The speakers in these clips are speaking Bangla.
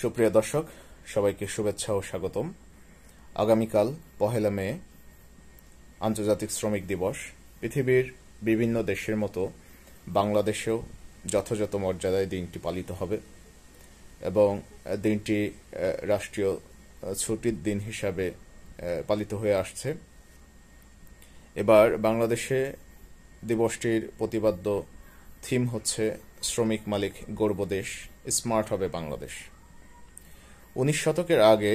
সুপ্রিয় দর্শক, সবাইকে শুভেচ্ছা ও স্বাগতম। আগামীকাল 1 মে আন্তর্জাতিক শ্রমিক দিবস। পৃথিবীর বিভিন্ন দেশের মতো বাংলাদেশেও যথাযথ মর্যাদায় দিনটি পালিত হবে এবং দিনটি রাষ্ট্রীয় ছুটির দিন হিসাবে পালিত হয়ে আসছে। এবার বাংলাদেশে দিবসটির প্রতিপাদ্য থিম হচ্ছে শ্রমিক মালিক গর্ব দেশ, স্মার্ট হবে বাংলাদেশ। 19 শতকের আগে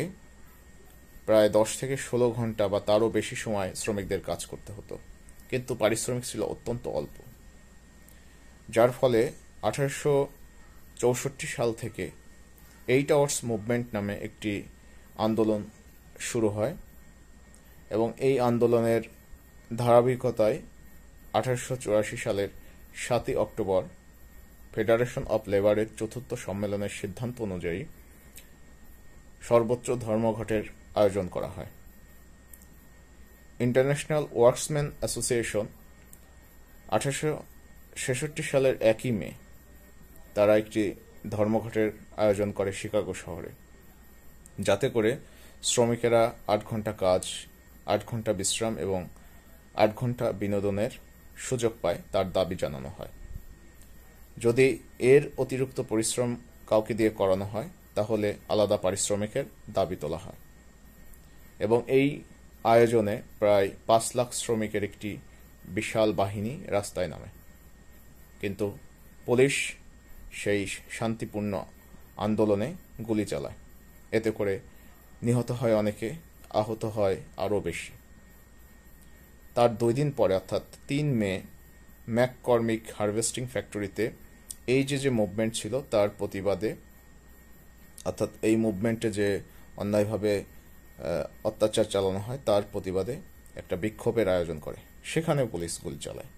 প্রায় 10 থেকে 16 ঘন্টা বা তারও বেশি সময় শ্রমিকদের কাজ করতে হতো, কিন্তু পারিশ্রমিক ছিল অত্যন্ত অল্প, যার ফলে 1864 সাল থেকে 8 আওয়ার্স মুভমেন্ট নামে একটি আন্দোলন শুরু হয় এবং এই আন্দোলনের ধারাবাহিকতায় 1884 সালের 7 অক্টোবর ফেডারেশন অব লেবারের চতুর্থ সম্মেলনের সিদ্ধান্ত অনুযায়ী সর্বোচ্চ ধর্মঘটের আয়োজন করা হয়। ইন্টারন্যাশনাল ওয়ার্কসম্যান অ্যাসোসিয়েশন 1866 সালের 1 মে তারা একটি ধর্মঘটের আয়োজন করে শিকাগো শহরে, যাতে করে শ্রমিকেরা 8 ঘন্টা কাজ, 8 ঘন্টা বিশ্রাম এবং 8 ঘন্টা বিনোদনের সুযোগ পায়, তার দাবি জানানো হয়। যদি এর অতিরিক্ত পরিশ্রম কাউকে দিয়ে করানো হয় তাহলে আলাদা পারিশ্রমিকের দাবি তোলা হয় এবং এই আয়োজনে প্রায় 5 লাখ শ্রমিকের একটি বিশাল বাহিনী রাস্তায় নামে, কিন্তু পুলিশ সেই শান্তিপূর্ণ আন্দোলনে গুলি চালায়। এতে করে নিহত হয় অনেকে, আহত হয় আরও বেশি। তার 2 দিন পরে অর্থাৎ 3 মে ম্যাককর্মিক হারভেস্টিং ফ্যাক্টরিতে এই যে মুভমেন্ট ছিল তার প্রতিবাদে, অর্থাৎ এই মুভমেন্টে যে অন্যায়ভাবে অত্যাচার চালানো হয় তার প্রতিবাদে একটা বিক্ষোভের আয়োজন করে, সেখানেও পুলিশ গুলি চালায়।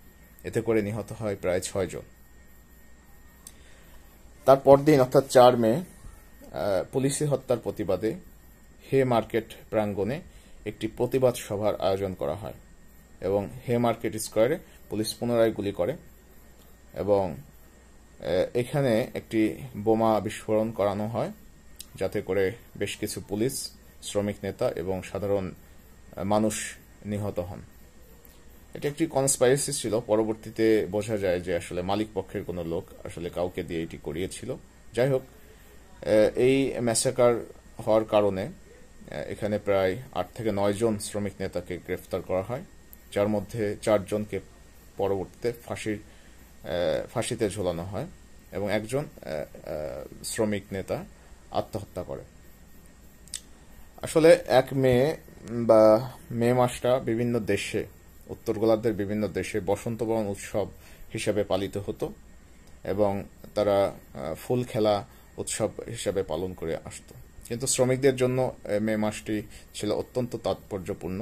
এতে করে নিহত হয় প্রায় 6 জন। তার পরদিন অর্থাৎ 4 মে পুলিশি হত্যার প্রতিবাদে হে মার্কেট প্রাঙ্গণে একটি প্রতিবাদ সভার আয়োজন করা হয় এবং হে মার্কেট স্কোয়ারে পুলিশ পুনরায় গুলি করে এবং এখানে একটি বোমা বিস্ফোরণ করানো হয়, যাতে করে বেশ কিছু পুলিশ, শ্রমিক নেতা এবং সাধারণ মানুষ নিহত হন। এটি একটি কনস্পাইরেসি ছিল। পরবর্তীতে বোঝা যায় যে আসলে মালিক পক্ষের কোনো লোক আসলে কাউকে দিয়ে এটি করিয়েছিল। যাই হোক, এই ম্যাসাকার হওয়ার কারণে এখানে প্রায় 8 থেকে 9 জন শ্রমিক নেতাকে গ্রেফতার করা হয়, যার মধ্যে 4 জনকে পরবর্তীতে ফাঁসিতে ঝোলানো হয় এবং একজন শ্রমিক নেতা আত্মহত্যা করে। আসলে 1 মে বা মে মাসটা বিভিন্ন দেশে, উত্তর গোলার্ধের বিভিন্ন দেশে বসন্ত বরণ উৎসব হিসাবে পালিত হতো এবং তারা ফুল খেলা উৎসব হিসাবে পালন করে আসতো। কিন্তু শ্রমিকদের জন্য মে মাসটি ছিল অত্যন্ত তাৎপর্যপূর্ণ,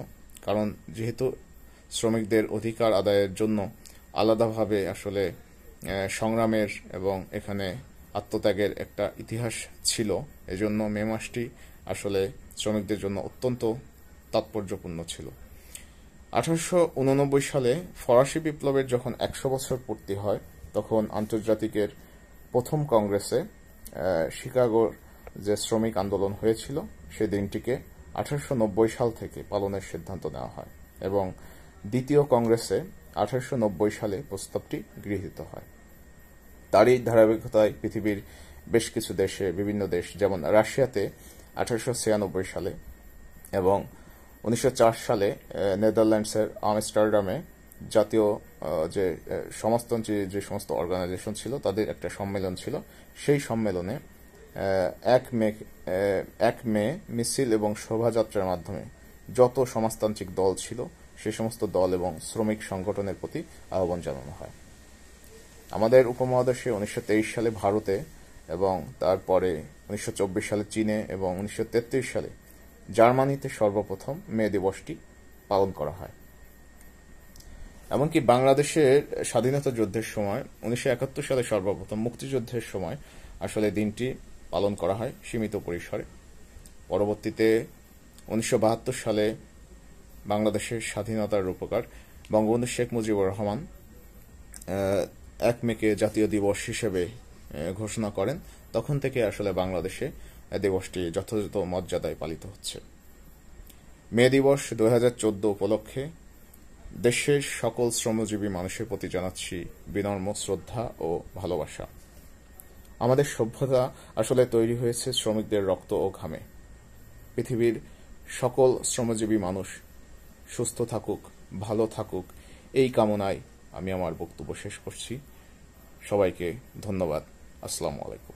কারণ যেহেতু শ্রমিকদের অধিকার আদায়ের জন্য আলাদাভাবে আসলে সংগ্রামের এবং এখানে আত্মত্যাগের একটা ইতিহাস ছিল, এজন্য মে মাসটি আসলে শ্রমিকদের জন্য অত্যন্ত তাৎপর্যপূর্ণ ছিল। 1889 সালে ফরাসি বিপ্লবের যখন 100 বছর পূর্তি হয়, তখন আন্তর্জাতিকের প্রথম কংগ্রেসে শিকাগোর যে শ্রমিক আন্দোলন হয়েছিল সেই দিনটিকে 1890 সাল থেকে পালনের সিদ্ধান্ত নেওয়া হয় এবং দ্বিতীয় কংগ্রেসে 1890 সালে প্রস্তাবটি গৃহীত হয়। তারই ধারাবাহিকতায় পৃথিবীর বেশ কিছু দেশে, বিভিন্ন দেশ যেমন রাশিয়াতে 1896 সালে এবং 1904 সালে নেদারল্যান্ডসের আমস্টারডামে জাতীয় যে সমাজতন্ত্রী যে সমস্ত অর্গানাইজেশন ছিল তাদের একটা সম্মেলন ছিল। সেই সম্মেলনে 1 মে মিছিল এবং শোভাযাত্রার মাধ্যমে যত সমাজতান্ত্রিক দল ছিল সেই সমস্ত দল এবং শ্রমিক সংগঠনের প্রতি আহ্বান জানানো হয়। আমাদের উপমহাদেশে 1923 সালে ভারতে এবং তারপরে 1924 সালে চীনে এবং 1933 সালে জার্মানিতে সর্বপ্রথম মে দিবসটি পালন করা হয়। এমনকি বাংলাদেশের স্বাধীনতা যুদ্ধের সময় 1971 সালে সর্বপ্রথম মুক্তিযুদ্ধের সময় আসলে দিনটি পালন করা হয় সীমিত পরিসরে। পরবর্তীতে 1972 সালে বাংলাদেশের স্বাধীনতার রূপকার বঙ্গবন্ধু শেখ মুজিবুর রহমান 1 মেকে জাতীয় দিবস হিসেবে ঘোষণা করেন। তখন থেকে আসলে বাংলাদেশে দিবসটি যথাযথ মর্যাদায় পালিত হচ্ছে। মে দিবস 2014 উপলক্ষে দেশের সকল শ্রমজীবী মানুষের প্রতি জানাচ্ছি বিনম্র শ্রদ্ধা ও ভালোবাসা। আমাদের সভ্যতা আসলে তৈরি হয়েছে শ্রমিকদের রক্ত ও ঘামে। পৃথিবীর সকল শ্রমজীবী মানুষ সুস্থ থাকুক, ভালো থাকুক, এই কামনায় আমি আমার বক্তব্য শেষ করছি। সবাইকে ধন্যবাদ। আসসালামু আলাইকুম।